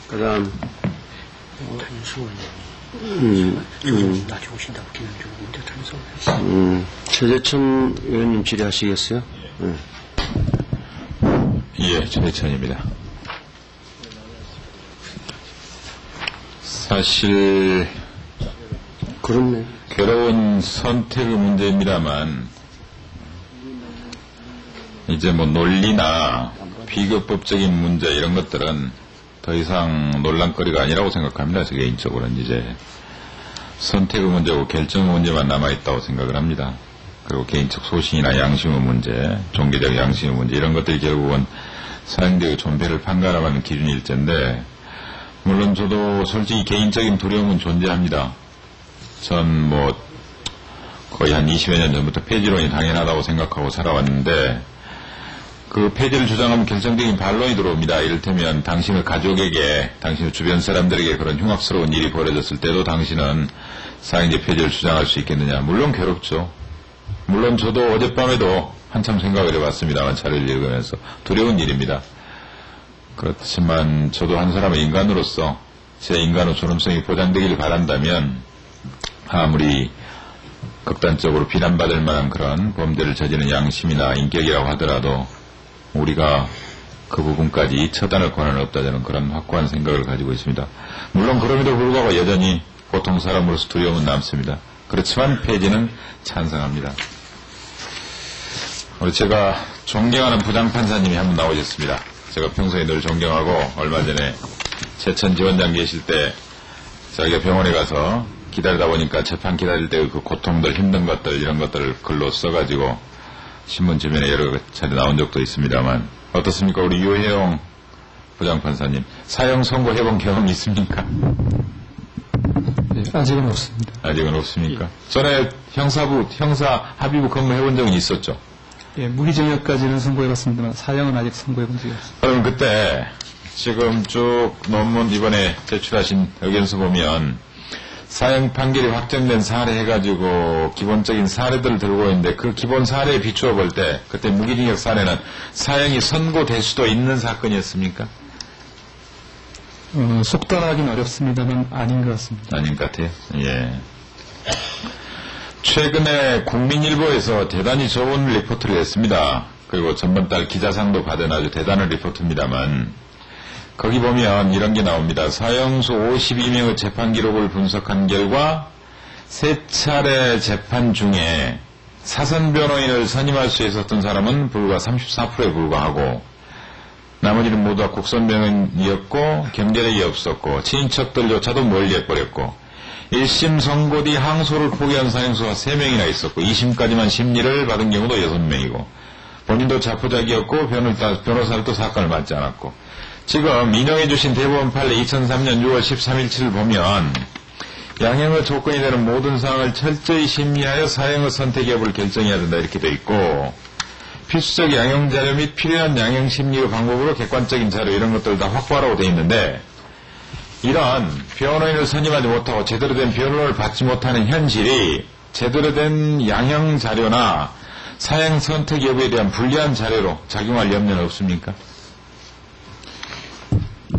그다음 탄수원 나중에 오신다고 김현중 의원도 탄수원 했어요. 최재천 의원님 질의하시겠어요? 예, 최재천입니다. 사실 그렇네. 괴로운 선택의 문제입니다만 이제 뭐 논리나 비교법적인 문제 이런 것들은 더 이상 논란거리가 아니라고 생각합니다. 저 개인적으로는 이제 선택의 문제고 결정의 문제만 남아있다고 생각을 합니다. 그리고 개인적 소신이나 양심의 문제, 종교적 양심의 문제 이런 것들이 결국은 사형제의 존폐를 판가름하는 기준일 텐데 물론 저도 솔직히 개인적인 두려움은 존재합니다. 전 뭐 거의 한 20여 년 전부터 폐지론이 당연하다고 생각하고 살아왔는데 그 폐지를 주장하면 결정적인 반론이 들어옵니다. 이를테면 당신의 가족에게, 당신의 주변 사람들에게 그런 흉악스러운 일이 벌어졌을 때도 당신은 사형제 폐지를 주장할 수 있겠느냐. 물론 괴롭죠. 물론 저도 어젯밤에도 한참 생각을 해봤습니다만 자료를 읽으면서 두려운 일입니다. 그렇지만 저도 한 사람의 인간으로서 제 인간의 존엄성이 보장되기를 바란다면 아무리 극단적으로 비난받을 만한 그런 범죄를 저지른 양심이나 인격이라고 하더라도 우리가 그 부분까지 처단할 권한은 없다 저는 그런 확고한 생각을 가지고 있습니다. 물론 그럼에도 불구하고 여전히 보통 사람으로서 두려움은 남습니다. 그렇지만 폐지는 찬성합니다. 제가 존경하는 부장판사님이 한 분 나오셨습니다. 제가 평소에 늘 존경하고 얼마 전에 재천 지원장 계실 때 자기가 병원에 가서 기다리다 보니까 재판 기다릴 때 그 고통들 힘든 것들 이런 것들을 글로 써가지고 신문 주변에 여러 차례 나온 적도 있습니다만 어떻습니까? 우리 유혜영 부장판사님 사형 선고해본 경험이 있습니까? 네, 아직은 없습니다. 아직은 없습니까? 전에 형사 합의부 근무해본 적은 있었죠? 예, 무기징역까지는 선고해봤습니다만 사형은 아직 선고해본 적이 없습니다. 그럼 그때 지금 쭉 논문 이번에 제출하신 의견서 보면 사형 판결이 확정된 사례 해가지고 기본적인 사례들을 들고 있는데 그 기본 사례에 비추어 볼 때 그때 무기징역 사례는 사형이 선고될 수도 있는 사건이었습니까? 속단하기는 어렵습니다만 아닌 것 같습니다. 아닌 것 같아요. 예. 최근에 국민일보에서 대단히 좋은 리포트를 했습니다. 그리고 전번달 기자상도 받은 아주 대단한 리포트입니다만 거기 보면 이런 게 나옵니다. 사형수 52명의 재판 기록을 분석한 결과 3차례 재판 중에 사선 변호인을 선임할 수 있었던 사람은 불과 34%에 불과하고 나머지는 모두 다 국선 변호인이었고 경제력이 없었고 친인척들조차도 멀리해버렸고 1심 선고 뒤 항소를 포기한 사형수가 3명이나 있었고 2심까지만 심리를 받은 경우도 6명이고 본인도 자포자기였고 변호사를 또 사건을 맡지 않았고 지금 인용해 주신 대법원 판례 2003년 6월 13일치를 보면 양형의 조건이 되는 모든 사항을 철저히 심리하여 사형의 선택 여부를 결정해야 된다 이렇게 돼 있고 필수적 양형 자료 및 필요한 양형 심리의 방법으로 객관적인 자료 이런 것들 다 확보하라고 돼 있는데 이런 변호인을 선임하지 못하고 제대로 된 변호를 받지 못하는 현실이 제대로 된 양형 자료나 사형 선택 여부에 대한 불리한 자료로 작용할 염려는 없습니까?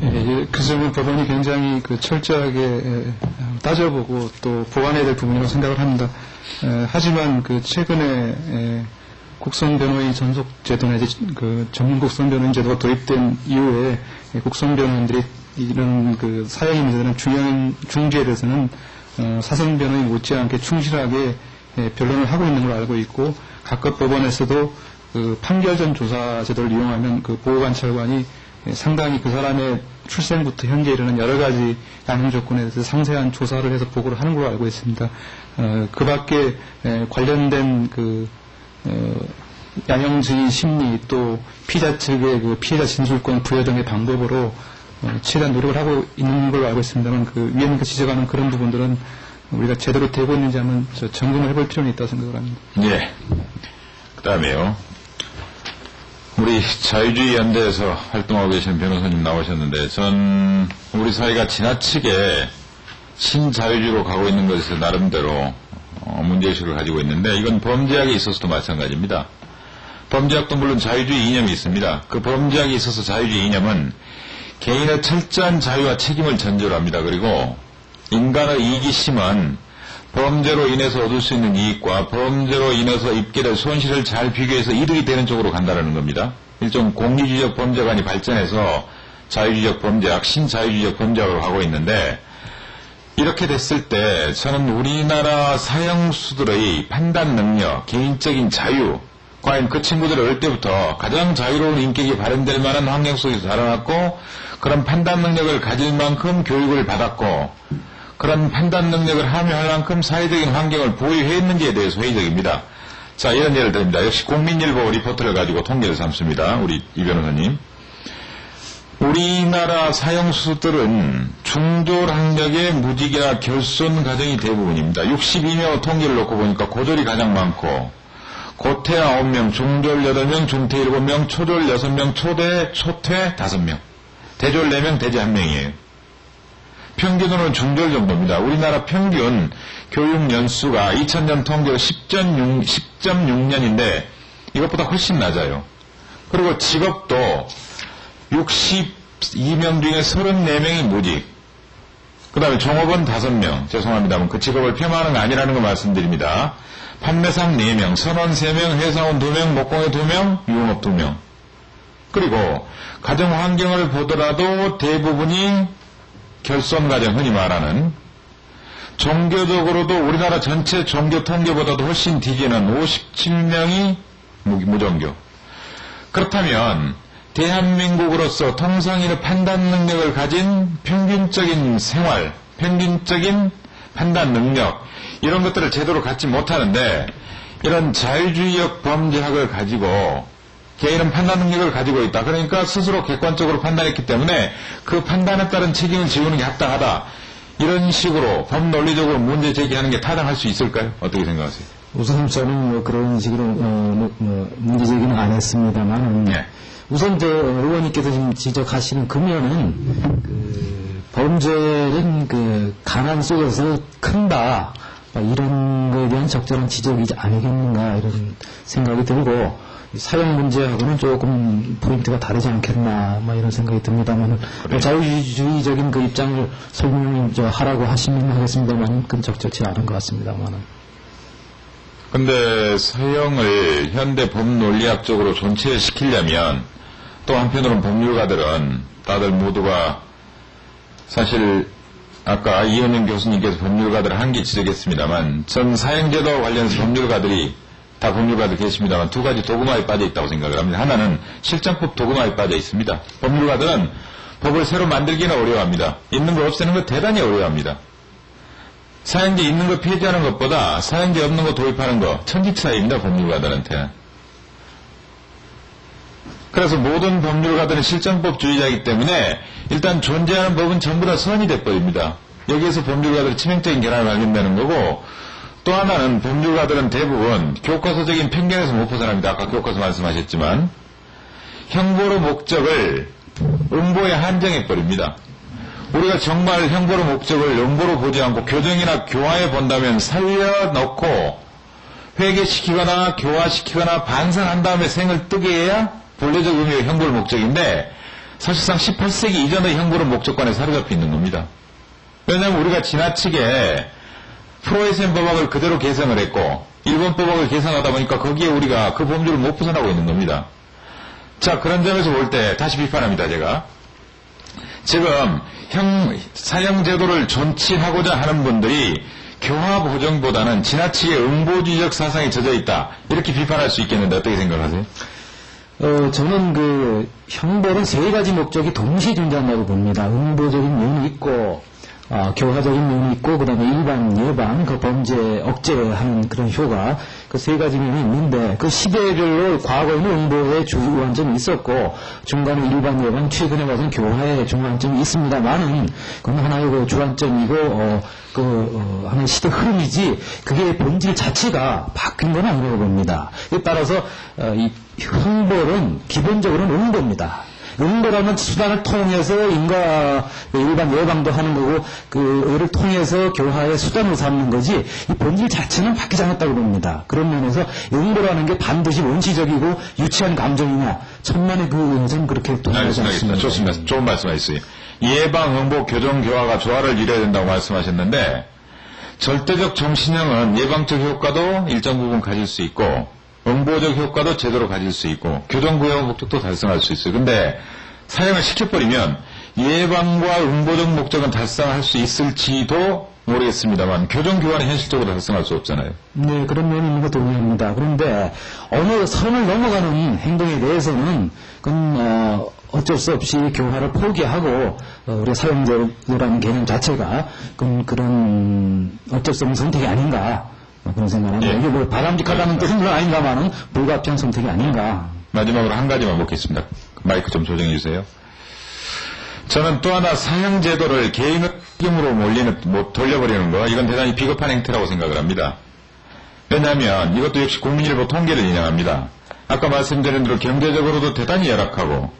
예, 그 점은 법원이 굉장히 철저하게 따져보고 또 보완해야 될 부분이라고 생각을 합니다. 하지만 최근에 국선 변호인 전속 제도나 전문 국선 변호인 제도가 도입된 이후에 국선 변호인들이 이런 사형의 문제는 중죄에 대해서는 사선 변호인 못지않게 충실하게 변론을 하고 있는 걸로 알고 있고 각급 법원에서도 판결 전 조사 제도를 이용하면 보호관찰관이 상당히 그 사람의 출생부터 현재 이르는 여러 가지 양형 조건에 대해서 상세한 조사를 해서 보고를 하는 걸로 알고 있습니다. 그 밖에 관련된 양형 증인 심리 또 피자 측의 피해자 진술권 부여 등의 방법으로 최대한 노력을 하고 있는 걸로 알고 있습니다만 위원님께서 지적하는 그런 부분들은 우리가 제대로 되고 있는지 한번 점검을 해볼 필요는 있다고 생각을 합니다. 네. 그 다음에요. 우리 자유주의 연대에서 활동하고 계신 변호사님 나오셨는데 전 우리 사회가 지나치게 신자유주의로 가고 있는 것에서 나름대로 문제의식을 가지고 있는데 이건 범죄학에 있어서도 마찬가지입니다. 범죄학도 물론 자유주의 이념이 있습니다. 그 범죄학에 있어서 자유주의 이념은 개인의 철저한 자유와 책임을 전제로 합니다. 그리고 인간의 이기심은 범죄로 인해서 얻을 수 있는 이익과 범죄로 인해서 입게 될 손실을 잘 비교해서 이득이 되는 쪽으로 간다는 겁니다. 일종 공리주의적 범죄관이 발전해서 자유주의적 범죄학, 신자유주의적 범죄학을 하고 있는데, 이렇게 됐을 때 저는 우리나라 사형수들의 판단 능력, 개인적인 자유, 과연 그 친구들이 어릴 때부터 가장 자유로운 인격이 발현될 만한 환경 속에서 자라났고, 그런 판단 능력을 가질 만큼 교육을 받았고, 그런 판단 능력을 함유할 만큼 사회적인 환경을 보유했는지에 대해서 회의적입니다. 자, 이런 예를 듭니다. 역시 국민일보 리포트를 가지고 통계를 삼습니다. 우리 이 변호사님. 우리나라 사형수들은 중졸학력의 무직이나 결손 가정이 대부분입니다. 62명 통계를 놓고 보니까 고졸이 가장 많고, 고퇴 9명, 중졸 8명, 중퇴 7명, 초졸 6명, 초퇴 5명, 대졸 4명, 대제 1명이에요. 평균으로는 중졸 정도입니다. 우리나라 평균 교육 연수가 2000년 통계로 10.6년인데 이것보다 훨씬 낮아요. 그리고 직업도 62명 중에 34명이 무직, 그 다음에 종업원 5명, 죄송합니다만 그 직업을 폄하하는 거 아니라는 거 말씀드립니다. 판매상 4명, 선원 3명, 회사원 2명, 목공회 2명, 유흥업 2명. 그리고 가정 환경을 보더라도 대부분이 결손가정, 흔히 말하는. 종교적으로도 우리나라 전체 종교 통계보다도 훨씬 뒤지는 57명이 무종교. 그렇다면 대한민국으로서 통상인의 판단 능력을 가진 평균적인 생활, 평균적인 판단 능력, 이런 것들을 제대로 갖지 못하는데, 이런 자유주의적 범죄학을 가지고 개인은 판단 능력을 가지고 있다. 그러니까 스스로 객관적으로 판단했기 때문에 그 판단에 따른 책임을 지우는 게 합당하다. 이런 식으로 법논리적으로 문제 제기하는 게 타당할 수 있을까요? 어떻게 생각하세요? 우선 저는 뭐 그런 식으로 문제 제기는 안 했습니다만, 네. 우선 의원님께서 지금 지적하시는 범죄는 가난 속에서 큰다, 이런 거에 대한 적절한 지적이지 아니겠는가, 이런 생각이 들고, 사형 문제하고는 조금 포인트가 다르지 않겠나, 이런 생각이 듭니다만, 자유주의적인 그 입장을 설명하라고 하시면 하겠습니다만, 그건 적절치 않은 것 같습니다만. 근데 사형을 현대 법논리학적으로 존치시키려면, 또 한편으로는 법률가들은 다들 모두가 사실 아까 이현영 교수님께서 법률가들을 한개 지적했습니다만, 전 사형제도와 관련해서 법률가들이 다 법률가들 계십니다만 두 가지 도구마에 빠져 있다고 생각을 합니다. 하나는 실정법 도구마에 빠져 있습니다. 법률가들은 법을 새로 만들기는 어려워합니다. 있는 거 없애는 거 대단히 어려워합니다. 사형제 있는 거 폐지하는 것보다 사형제 없는 거 도입하는 거 천지차이입니다. 법률가들한테는. 그래서 모든 법률가들은 실정법주의자이기 때문에 일단 존재하는 법은 전부 다 선이 돼버립니다. 여기에서 법률가들이 치명적인 결함을 발견되는 거고, 또 하나는 법률가들은 대부분 교과서적인 편견에서 못 벗어납니다. 아까 교과서 말씀하셨지만 형벌의 목적을 음보에 한정해버립니다. 우리가 정말 형벌의 목적을 음보로 보지 않고 교정이나 교화에 본다면 살려놓고 회개시키거나 교화시키거나 반성한 다음에 생을 뜨게 해야 본래적 의미의 형벌의 목적인데, 사실상 18세기 이전의 형벌의 목적관에 사로잡혀 있는 겁니다. 왜냐하면 우리가 지나치게 프로에센 법학을 그대로 개성을 했고 일본 법학을 개성하다 보니까 거기에 우리가 그 범주를 못 벗어나고 있는 겁니다. 자, 그런 점에서 볼 때 다시 비판합니다. 제가 지금 사형제도를 존치하고자 하는 분들이 교화 보정보다는 지나치게 음보주의적 사상에 젖어 있다, 이렇게 비판할 수 있겠는데 어떻게 생각하세요? 저는 형벌은 세 가지 목적이 동시에 존재한다고 봅니다. 음보적인 면이 있고, 교화적인 면이 있고, 그 다음에 일반 예방, 범죄 억제하는 그런 효과, 그 세 가지 면이 있는데, 그 시대별로 과거에는 음보의 주관점이 있었고, 중간에 일반 예방, 최근에 와서는 교화의 중간점이 있습니다만은, 그건 하나의 주관점이고, 하나의 시대 흐름이지, 그게 본질 자체가 바뀐 건 아니라고 봅니다. 따라서, 이 형벌은 기본적으로는 음보입니다. 응보라는 수단을 통해서 인가 일반 예방도 하는 거고 그를 통해서 교화의 수단으로 삼는 거지 이 본질 자체는 바뀌지 않았다고 봅니다. 그런 면에서 응보라는 게 반드시 원시적이고 유치한 감정이냐 천만의 그 의견은 그렇게 동의하지 않습니다. 좋습니다. 좋은 말씀하셨어요. 예방, 응보, 교정, 교화가 조화를 이뤄야 된다고 말씀하셨는데 절대적 정신형은 예방적 효과도 일정 부분 가질 수 있고 응보적 효과도 제대로 가질 수 있고 교정, 교화 목적도 달성할 수 있어요. 근데 사용을 시켜버리면 예방과 응보적 목적은 달성할 수 있을지도 모르겠습니다만 교정, 교화는 현실적으로 달성할 수 없잖아요. 네, 그런 면이 있는 거 동의합니다. 그런데 어느 선을 넘어가는 행동에 대해서는 그건 어쩔 수 없이 교화를 포기하고 우리 사용자라는 개념 자체가 그런 어쩔 수 없는 선택이 아닌가 그런 생각합니다. 예. 이게 뭐 바람직하다는 뜻은 아닌가만은 불가피한 선택이 아닌가. 마지막으로 한 가지만 묻겠습니다. 마이크 좀 조정해 주세요. 저는 또 하나 사형제도를 개인의 책임으로 돌려버리는 거 이건 대단히 비겁한 행태라고 생각을 합니다. 왜냐하면 이것도 역시 국민일보 통계를 인용합니다. 아까 말씀드린 대로 경제적으로도 대단히 열악하고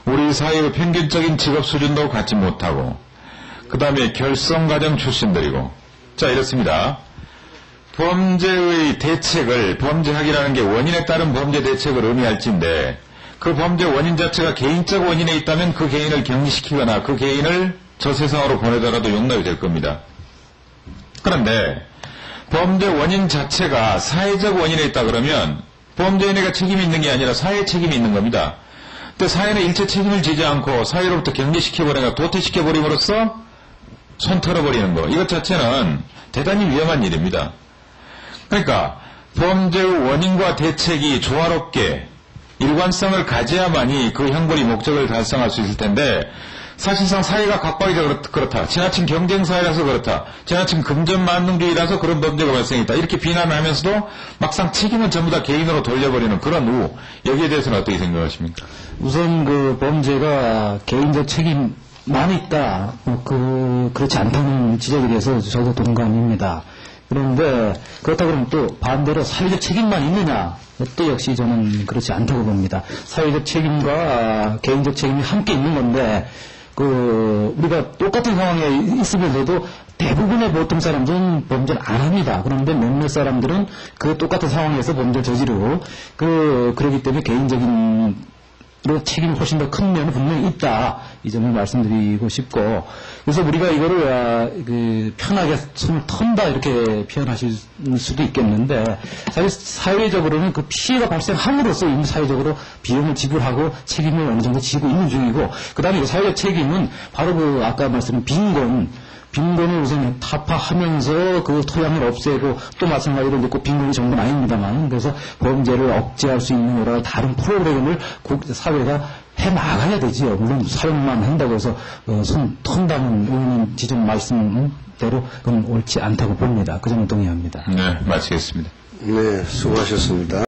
우리 사회의 평균적인 직업 수준도 갖지 못하고 그 다음에 결성가정 출신들이고 자 이렇습니다. 범죄의 대책을 범죄학이라는 게 원인에 따른 범죄 대책을 의미할지인데 그 범죄 원인 자체가 개인적 원인에 있다면 그 개인을 격리시키거나 그 개인을 저 세상으로 보내더라도 용납이 될 겁니다. 그런데 범죄 원인 자체가 사회적 원인에 있다 그러면 범죄인에게 책임이 있는 게 아니라 사회의 책임이 있는 겁니다. 근데 사회는 일체 책임을 지지 않고 사회로부터 격리시켜버리거나 도태시켜버림으로써 손 털어버리는 거 이것 자체는 대단히 위험한 일입니다. 그러니까 범죄의 원인과 대책이 조화롭게 일관성을 가져야만이 그 형벌이 목적을 달성할 수 있을 텐데 사실상 사회가 각박이라 그렇다. 지나친 경쟁사회라서 그렇다. 지나친 금전만능주의라서 그런 범죄가 발생했다. 이렇게 비난을 하면서도 막상 책임은 전부 다 개인으로 돌려버리는 그런 우 여기에 대해서는 어떻게 생각하십니까? 우선 그 범죄가 개인적 책임만 있다. 그렇지 않다는 지적에 대해서 저도 동감입니다. 그런데 그렇다 그러면 또 반대로 사회적 책임만 있느냐? 또 역시 저는 그렇지 않다고 봅니다. 사회적 책임과 개인적 책임이 함께 있는 건데 우리가 똑같은 상황에 있으면서도 대부분의 보통 사람들은 범죄를 안 합니다. 그런데 몇몇 사람들은 그 똑같은 상황에서 범죄를 저지르고 그러기 때문에 개인적인 책임이 훨씬 더 큰 면이 분명히 있다. 이 점을 말씀드리고 싶고 그래서 우리가 이거를 편하게 손을 턴다 이렇게 표현하실 수도 있겠는데 사실 사회적으로는 그 피해가 발생함으로써 이미 사회적으로 비용을 지불하고 책임을 어느 정도 지고 있는 중이고 그 다음에 사회적 책임은 바로 아까 말씀드린 빈곤을 우선 타파하면서 그 토양을 없애고 또 마찬가지로 그 빈곤이 전부는 아닙니다만 그래서 범죄를 억제할 수 있는 여러 다른 프로그램을 사회가 해나가야 되지요. 물론 사용만 한다고 해서 손 턴다는 의원님 지적 말씀대로 그건 옳지 않다고 봅니다. 그 점은 동의합니다. 네, 마치겠습니다. 네, 수고하셨습니다.